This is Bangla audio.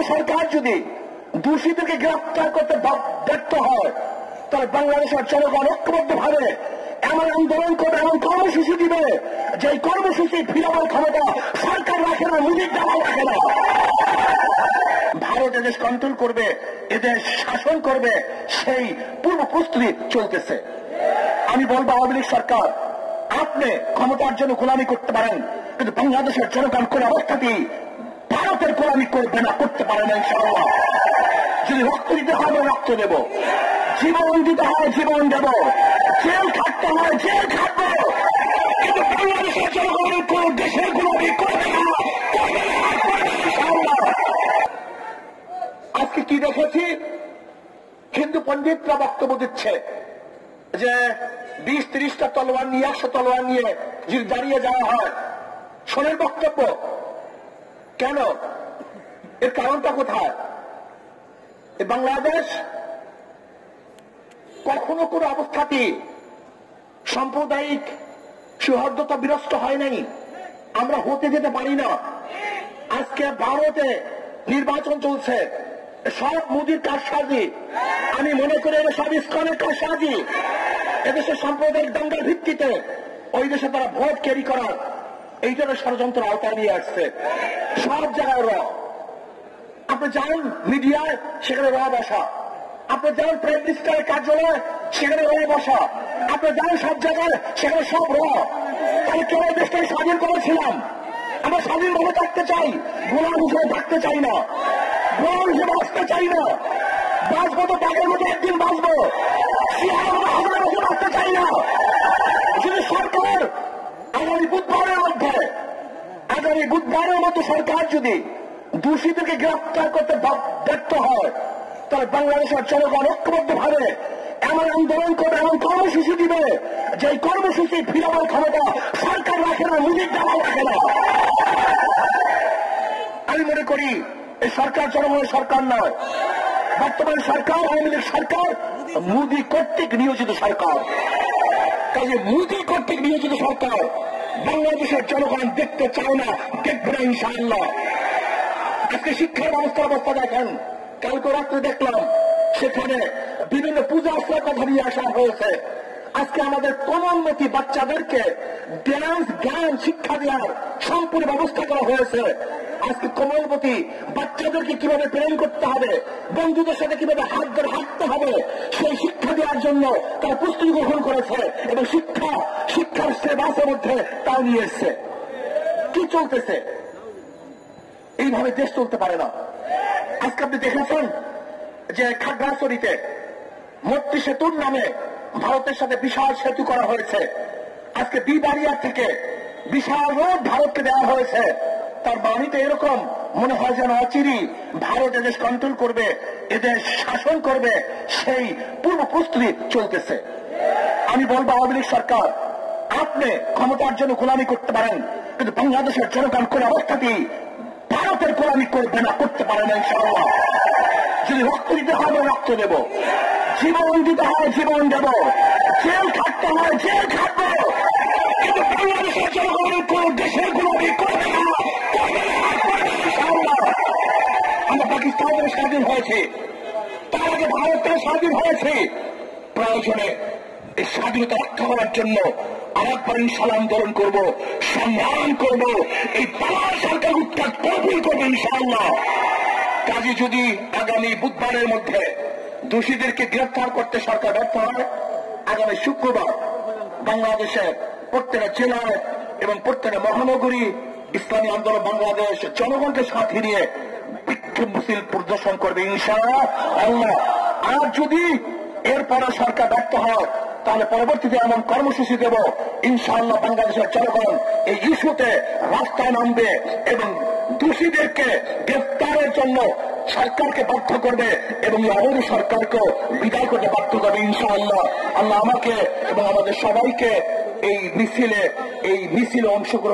সরকার যদি দোষীদেরকে গ্রেফতার করতে ব্যর্থ হয়, তাহলে বাংলাদেশের জনগণ ঐক্যবদ্ধভাবে এমন আন্দোলন করবে, এমন কর্মসূচি দিবে যে কর্মসূচি ফিরাবার ক্ষমতা সরকার রাখে না, মুজিব জামাল রাখে না। ভারত এদেশ কন্ট্রোল করবে, এদেশ শাসন করবে, সেই পূর্ব প্রস্তুতি চলতেছে। আমি বলবো আওয়ামী লীগ সরকার, আপনি ক্ষমতার জন্য গোলামি করতে পারেন, কিন্তু বাংলাদেশের জনগণ কোন অবস্থাতেই ভারতের গোলামি করবে না, করতে পারে না ইনশাআল্লাহ। যদি রক্ত দিতে হয় রক্ত দেব, জীবন দিতে হয় জীবন দেব, জেল খাটতে হয় জেল খাটবো, কিন্তু বাংলাদেশের জনগণের কোন দেশের গোলামি করবে না, ইনশাআল্লাহ। আজকে কি দেখেছি, হিন্দু পণ্ডিতরা বক্তব্য দিচ্ছে যে 20-30টা তলোয়ার নিয়ে 100 তলোয়ার নিয়ে যদি দাঁড়িয়ে যাওয়া হয়, শোনেন বক্তব্য কেন, এর কারণটা কোথায়? বাংলাদেশ কখনো কোনো অবস্থাতেই সাম্প্রদায়িক সৌহার্দ্যতা বিনষ্ট হয় নাই, আমরা হতে যেতে পারি না। আজকে ভারতে নির্বাচন চলছে, সব মোদির কারসাজি, আমি মনে করি এটা সব ইসকনের কারসাজি। এদেশের সাম্প্রদায়িক দাঙ্গার ভিত্তিতে ওই দেশে তারা ভোট ক্যারি করার এইটার ষড়যন্ত্র আওতায় নিয়ে আসছে। সব জায়গায় আপনি যান মিডিয়ায়, সেখানে বসা, আপনি যান প্রাইম মিনিস্টারের কার্যালয়, সেখানে বসা, আপনি যান সব জায়গায়, সেখানে সব তাহলে কেউ দেশটাকে স্বাধীন করেছিলাম, আমরা স্বাধীনভাবে থাকতে চাই, গোলাম হিসেবে থাকতে চাই না, গোলাম হিসেবে আসতে চাই না। বাঁচবো তো বাঘের মতো একদিন বাঁচবো, শিয়ালের মতো বাঁচতে চাই না। যদি সরকার আগামী বুধবারের মতো সরকার যদি দোষীদেরকে গ্রেফতার করতে ব্যর্থ হয়, তাহলে বাংলাদেশের জনগণ ঐক্যবদ্ধভাবে এমন আন্দোলন করবে, এমন কর্মসূচি দিবে যে কর্মসূচি ফিরাবার ক্ষমতা সরকার রাখে না, মুজিব জামাল রাখে না। আমি মনে করি এই সরকার জনগণের সরকার নয়, বর্তমান সরকার আওয়ামী লীগ সরকার মোদী কর্তৃক নিয়োজিত সরকার। কাজে মোদী কর্তৃক নিয়োজিত সরকার বাংলাদেশের জনগণ দেখতে চায় না, দেখবে না ইনশাআল্লাহ। আজকে শিক্ষার ব্যবস্থার অবস্থা দেখেন, কালকে রাত্রে দেখলাম সেখানে বিভিন্ন পূজা অর্চনার কথা নিয়ে আসা হয়েছে। আজকে আমাদের কোমলমতি বাচ্চাদেরকে ড্যান্স জ্ঞান শিক্ষা দেওয়ার সম্পূর্ণ ব্যবস্থা করা হয়েছে। আজকে কোমলমতি বাচ্চাদেরকে কিভাবে প্রেম করতে হবে, বন্ধুদের সাথে কিভাবে হাত ধরে হাঁটতে হবে, সেই শিক্ষা দেওয়ার জন্য তারা প্রস্তুতি গ্রহণ করেছে এবং শিক্ষার সিলেবাসের মধ্যে তাও নিয়ে এসছে। কি চলতেছে? এইভাবে দেশ চলতে পারে না। আজকে আপনি দেখেছেন যে খাগড়াছড়িতে মৈত্রী সেতুর নামে ভারতের সাথে বিশাল সেতু করা হয়েছে। আজকে বিবাড়িয়া থেকে বিশাল রোড ভারতকে দেওয়া হয়েছে। তার বাণীতে এরকম মনে হয় যেন অচিরি ভারত এদেশ কন্ট্রোল করবে, এদেশ শাসন করবে, সেই পূর্ব প্রস্তুতি চলতেছে। আমি বলবো আওয়ামী লীগ সরকার, আপনি ক্ষমতার জন্য গোলামি করতে পারেন, কিন্তু বাংলাদেশের জনগণ কোন অবস্থাতেই ভারতের গোলামি করবে না, করতে পারে না ইনশাআল্লাহ। যদি রক্ত দিতে হয় রক্ত দেব, জীবন দিতে হয় জীবন দেব, জেল খাটতে হয় জেল খাটবো, কিন্তু বাংলাদেশের জনগণের কোন দেশের গোলামি করবে না, ইনশাআল্লাহ। আমরা পাকিস্তান থেকে স্বাধীন হয়েছি, তার আগে ভারত থেকে স্বাধীন হয়েছে। প্রয়োজনে এই স্বাধীনতা রক্ষা করার জন্য আরেকবার ইনশাআল্লাহ আন্দোলন করব, সংগ্রাম করব, এই বাংলা সরকার উৎখাত কবুল করবে ইনশাআল্লাহ। কাজে যদি আগামী বুধবারের মধ্যে দোষীদেরকে গ্রেফতার করতে সরকার ব্যর্থ হয়, আগামী শুক্রবার বাংলাদেশের প্রত্যেকটা জেলায় এবং প্রত্যেকটা মহানগরী ইসলামী আন্দোলন বাংলাদেশ জনগণকে সাথে নিয়ে বিক্ষোভ মিছিল প্রদর্শন করবে ইনশাআল্লাহ। আর যদি এরপরে সরকার ব্যর্থ হয়, তাহলে পরবর্তীতে এমন কর্মসূচি দেব ইনশাআল্লাহ। বাংলাদেশের জনগণ এই ইস্যুতে রাস্তায় নামবে এবং দোষীদেরকে গ্রেফতারের জন্য সরকারকে বাধ্য করবে এবং অবৈধ সরকারকে বিদায় করতে বাধ্য করবে ইনশাআল্লাহ। আল্লাহ আমাকে এবং আমাদের সবাইকে এই মিছিলে অংশগ্রহণ